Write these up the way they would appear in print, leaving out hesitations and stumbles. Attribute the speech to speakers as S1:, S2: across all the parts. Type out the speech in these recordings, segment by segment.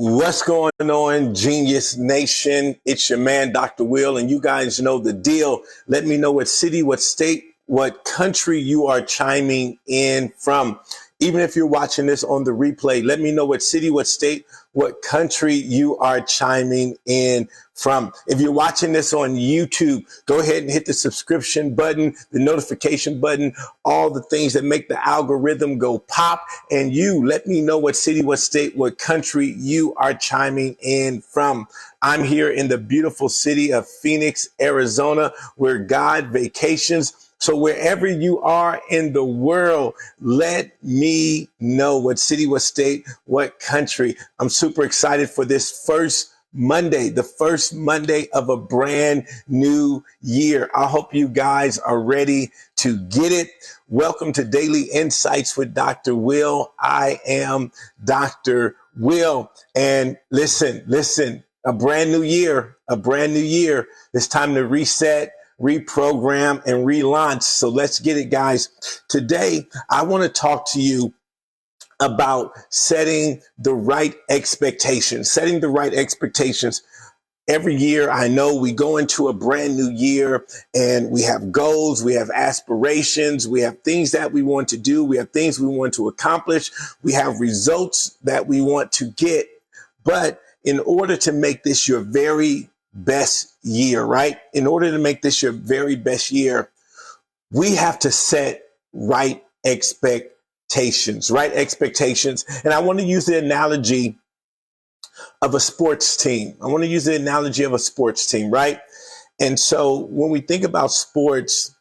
S1: What's going on, Genius Nation? It's your man, Dr. Will, and you guys know the deal. Let me know what city, what state, what country you are chiming in from. Even if you're watching this on the replay, let me know what city, what state, what country you are chiming in from. If you're watching this on YouTube, go ahead and hit the subscription button, the notification button, all the things that make the algorithm go pop. And you let me know what city, what state, what country you are chiming in from. I'm here in the beautiful city of Phoenix, Arizona, where God vacations. So wherever you are in the world, let me know what city, what state, what country. I'm super excited for this first Monday, the first Monday of a brand new year. I hope you guys are ready to get it. Welcome to Daily Insights with Dr. Will. I am Dr. Will. And listen, a brand new year. It's time to reset, reprogram, and relaunch. So let's get it, guys. Today, I want to talk to you about setting the right expectations. Every year, I know we go into a brand new year and we have goals, we have aspirations, we have things that we want to do, we have things we want to accomplish, we have results that we want to get. But in order to make this your very best year, right? In order to make this your very best year, we have to set right expectations. And I want to use the analogy of a sports team. Right? And so when we think about sports,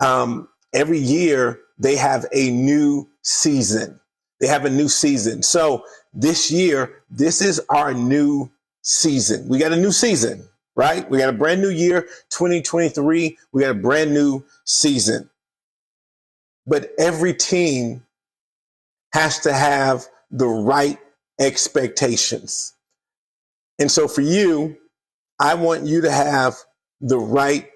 S1: every year they have a new season. So this year, this is our new season. We got a new season, right? We got a brand new year, 2023. We got a brand new season. But every team has to have the right expectations. And so for you, I want you to have the right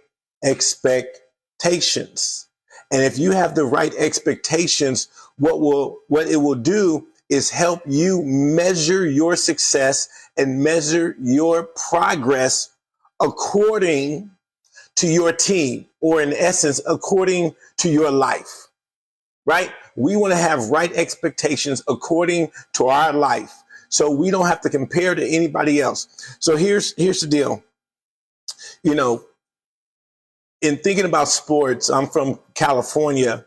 S1: expectations. And if you have the right expectations, what it will do is help you measure your success and measure your progress according to your team, or in essence, according to your life, right? We want to have right expectations according to our life, so we don't have to compare to anybody else. So here's the deal. You know, in thinking about sports, I'm from California,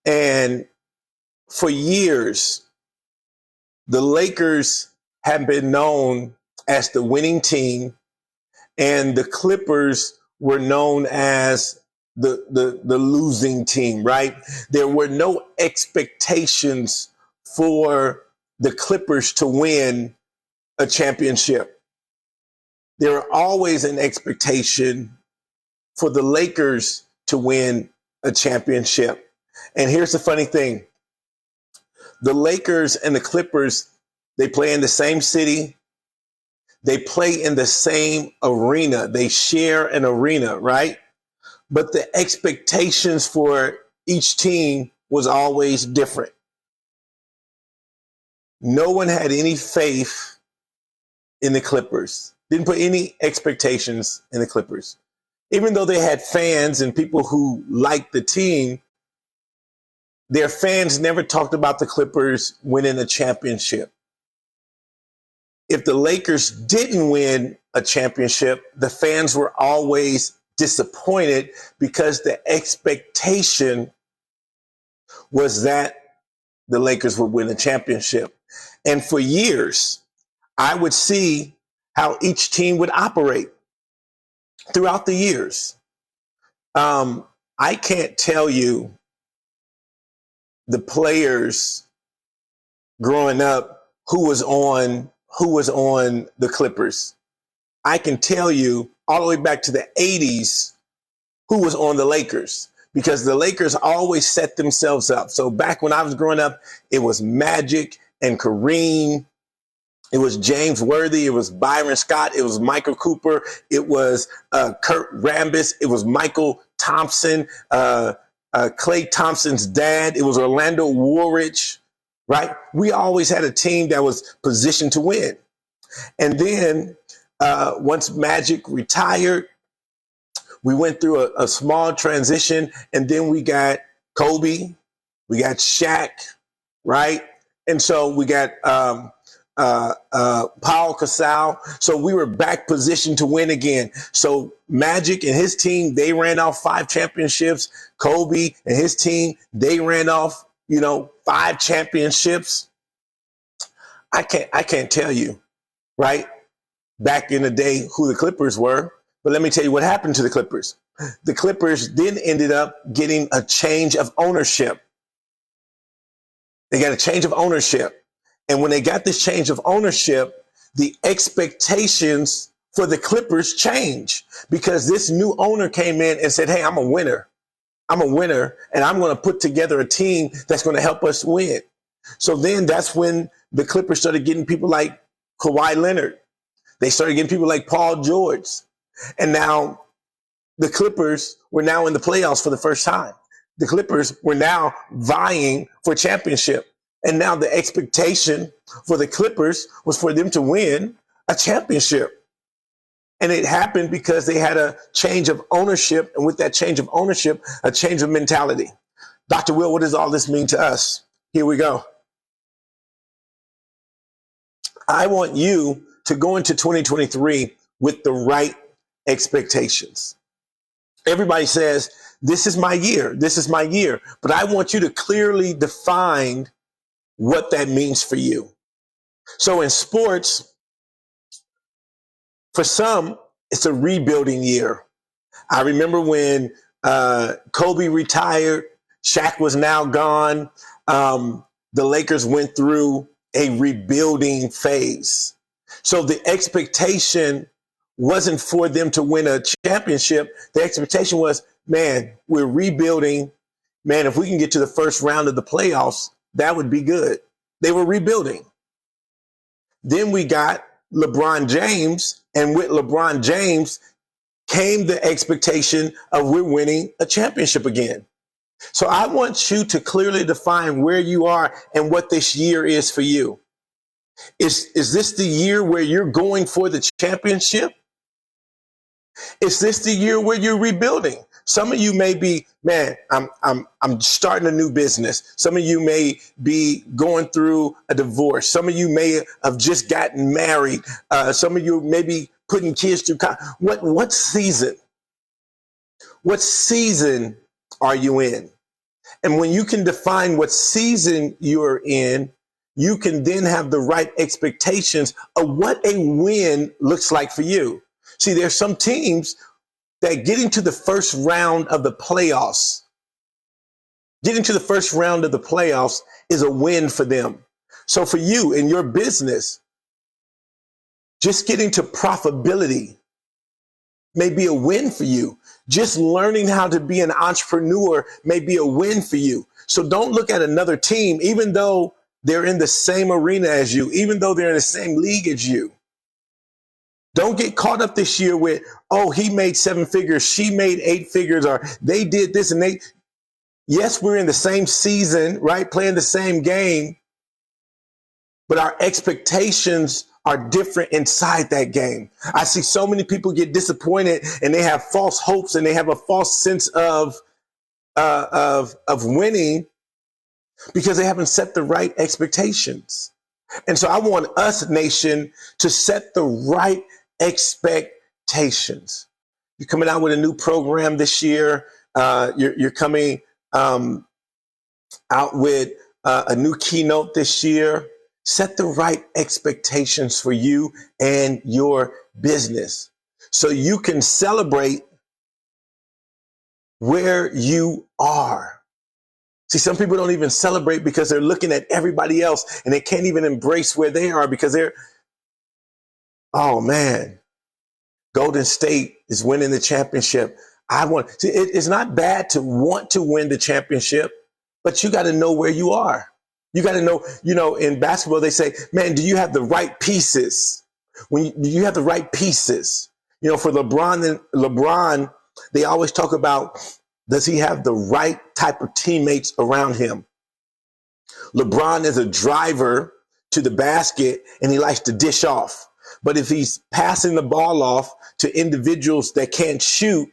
S1: and for years, the Lakers have been known as the winning team, and the Clippers were known as the losing team, right? There were no expectations for the Clippers to win a championship. There were always an expectation for the Lakers to win a championship. And here's the funny thing. The Lakers and the Clippers, they play in the same city. They play in the same arena. They share an arena, right? But the expectations for each team was always different. No one had any faith in the Clippers. Didn't put any expectations in the Clippers. Even though they had fans and people who liked the team, their fans never talked about the Clippers winning a championship. If the Lakers didn't win a championship, the fans were always disappointed because the expectation was that the Lakers would win a championship. And for years, I would see how each team would operate throughout the years. I can't tell you the players growing up who was on the Clippers. I can tell you all the way back to the 80s who was on the Lakers, because the Lakers always set themselves up. So back when I was growing up, it was Magic and Kareem. It was James Worthy. It was Byron Scott. It was Michael Cooper. It was Kurt Rambis. It was Michael Thompson, Klay Thompson's dad. It was Orlando Woolrich, right? We always had a team that was positioned to win. And then once Magic retired, we went through a small transition, and then we got Kobe, we got Shaq, right? And so we got Paul Gasol. So we were back positioned to win again. So Magic and his team, they ran off 5 championships. Kobe and his team, they ran off, 5 championships. I can't tell you, right? Back in the day who the Clippers were, but let me tell you what happened to the Clippers. The Clippers then ended up getting a change of ownership. They got a change of ownership. And when they got this change of ownership, the expectations for the Clippers changed because this new owner came in and said, hey, I'm a winner. I'm a winner, and I'm going to put together a team that's going to help us win. So then that's when the Clippers started getting people like Kawhi Leonard. They started getting people like Paul George. And now the Clippers were now in the playoffs for the first time. The Clippers were now vying for championship. And now the expectation for the Clippers was for them to win a championship. And it happened because they had a change of ownership. And with that change of ownership, a change of mentality. Dr. Will, what does all this mean to us? Here we go. I want you to go into 2023 with the right expectations. Everybody says, this is my year. This is my year. But I want you to clearly define what that means for you. So in sports, for some, it's a rebuilding year. I remember when Kobe retired, Shaq was now gone. The Lakers went through a rebuilding phase. So the expectation wasn't for them to win a championship. The expectation was, man, we're rebuilding. Man, if we can get to the first round of the playoffs, that would be good. They were rebuilding. Then we got LeBron James, and with LeBron James came the expectation of we're winning a championship again. So I want you to clearly define where you are and what this year is for you. Is this the year where you're going for the championship? Is this the year where you're rebuilding? Some of you may be, man, I'm starting a new business. Some of you may be going through a divorce. Some of you may have just gotten married. Some of you may be putting kids through college. What season? What season are you in? And when you can define what season you're in, you can then have the right expectations of what a win looks like for you. See, there's some teams that getting to the first round of the playoffs, is a win for them. So for you in your business, just getting to profitability may be a win for you. Just learning how to be an entrepreneur may be a win for you. So don't look at another team, even though they're in the same arena as you, even though they're in the same league as you. Don't get caught up this year with, oh, he made 7 figures, she made 8 figures, or they did this and they. Yes, we're in the same season, right? Playing the same game, but our expectations are different inside that game. I see so many people get disappointed and they have false hopes and they have a false sense of winning because they haven't set the right expectations. And so I want us, nation, to set the right expectations. You're coming out with a new program this year. You're coming out with a new keynote this year. Set the right expectations for you and your business so you can celebrate where you are. See, some people don't even celebrate because they're looking at everybody else and they can't even embrace where they are because oh man, Golden State is winning the championship. It's not bad to want to win the championship, but you got to know where you are. You got to know, in basketball, they say, man, do you have the right pieces? Do you have the right pieces? For LeBron, they always talk about, does he have the right type of teammates around him? LeBron is a driver to the basket and he likes to dish off. But if he's passing the ball off to individuals that can't shoot,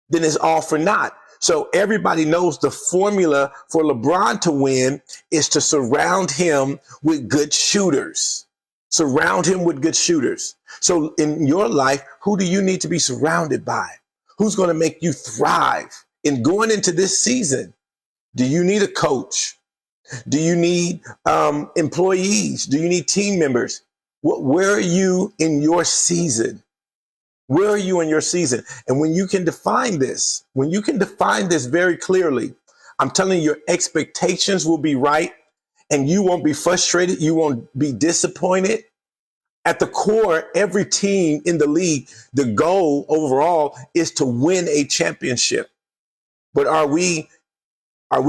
S1: then it's all for naught. So everybody knows the formula for LeBron to win is to surround him with good shooters. Surround him with good shooters. So in your life, who do you need to be surrounded by? Who's going to make you thrive in going into this season? Do you need a coach? Do you need employees? Do you need team members? Where are you in your season? Where are you in your season? And when you can define this, very clearly, I'm telling you, your expectations will be right and you won't be frustrated. You won't be disappointed. At the core, every team in the league, the goal overall is to win a championship. But are we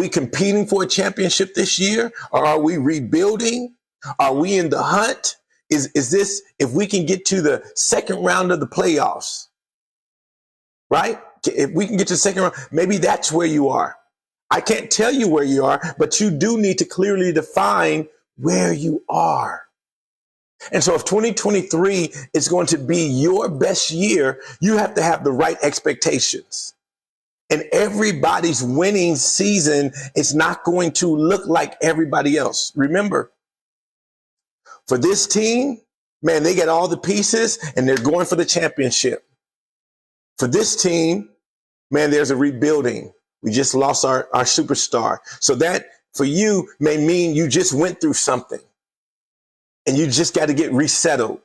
S1: competing for a championship this year? Or are we rebuilding? Are we in the hunt? Is this, if we can get to the second round of the playoffs, right? If we can get to the second round, maybe that's where you are. I can't tell you where you are, but you do need to clearly define where you are. And so if 2023 is going to be your best year, you have to have the right expectations. And everybody's winning season is not going to look like everybody else. Remember, for this team, man, they got all the pieces and they're going for the championship. For this team, man, there's a rebuilding. We just lost our superstar. So that for you may mean you just went through something and you just got to get resettled.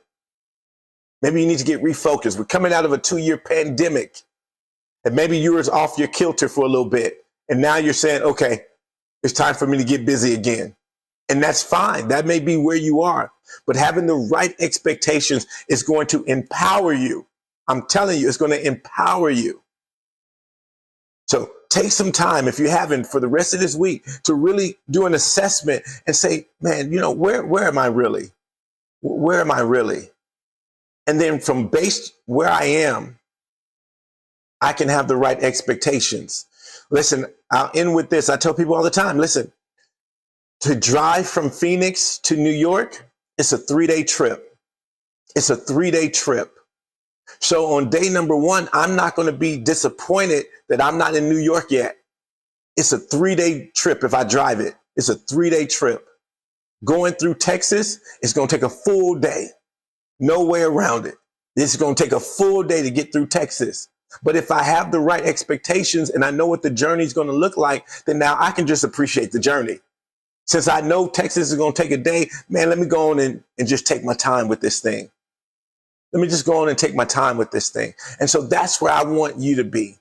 S1: Maybe you need to get refocused. We're coming out of a 2-year pandemic and maybe you were off your kilter for a little bit. And now you're saying, okay, it's time for me to get busy again. And that's fine. That may be where you are. But having the right expectations is going to empower you. I'm telling you, it's going to empower you. So take some time, if you haven't, for the rest of this week to really do an assessment and say, man, where am I really? Where am I really? And then from base where I am, I can have the right expectations. Listen, I'll end with this. I tell people all the time, listen, to drive from Phoenix to New York, it's a 3-day trip. It's a 3-day trip. So on day number 1, I'm not going to be disappointed that I'm not in New York yet. It's a 3-day trip if I drive it. It's a 3-day trip. Going through Texas, it's going to take a full day. No way around it. It's going to take a full day to get through Texas. But if I have the right expectations and I know what the journey is going to look like, then now I can just appreciate the journey. Since I know Texas is going to take a day, man, let me go on and just take my time with this thing. Let me just go on and take my time with this thing. And so that's where I want you to be.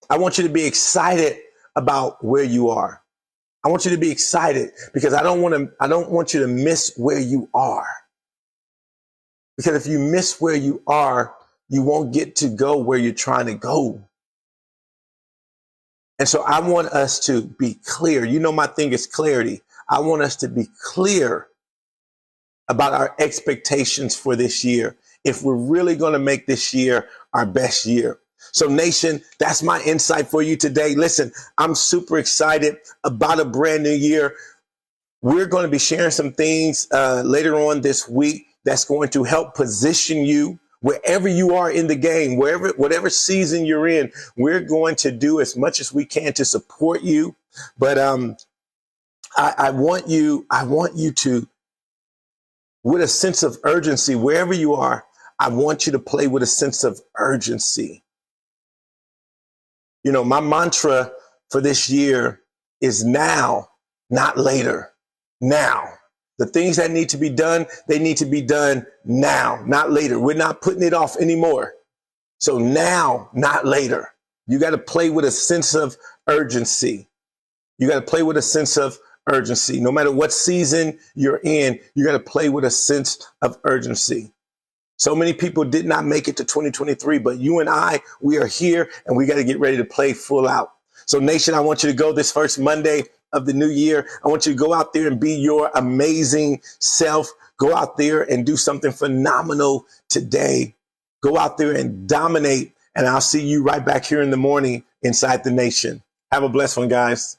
S1: I want you to be excited about where you are. I want you to be excited because I don't want you to miss where you are. Because if you miss where you are, you won't get to go where you're trying to go. And so I want us to be clear. My thing is clarity. I want us to be clear about our expectations for this year, if we're really going to make this year our best year. So nation, that's my insight for you today. Listen, I'm super excited about a brand new year. We're going to be sharing some things later on this week that's going to help position you wherever you are in the game, whatever season you're in. We're going to do as much as we can to support you. But I want you to, with a sense of urgency, wherever you are, I want you to play with a sense of urgency. My mantra for this year is now, not later. Now. The things that need to be done, they need to be done now, not later. We're not putting it off anymore. So now, not later. You got to play with a sense of urgency. You got to play with a sense of urgency. No matter what season you're in, you got to play with a sense of urgency. So many people did not make it to 2023, but you and I, we are here and we got to get ready to play full out. So nation, I want you to go this first Monday of the new year. I want you to go out there and be your amazing self. Go out there and do something phenomenal today. Go out there and dominate. And I'll see you right back here in the morning inside the nation. Have a blessed one, guys.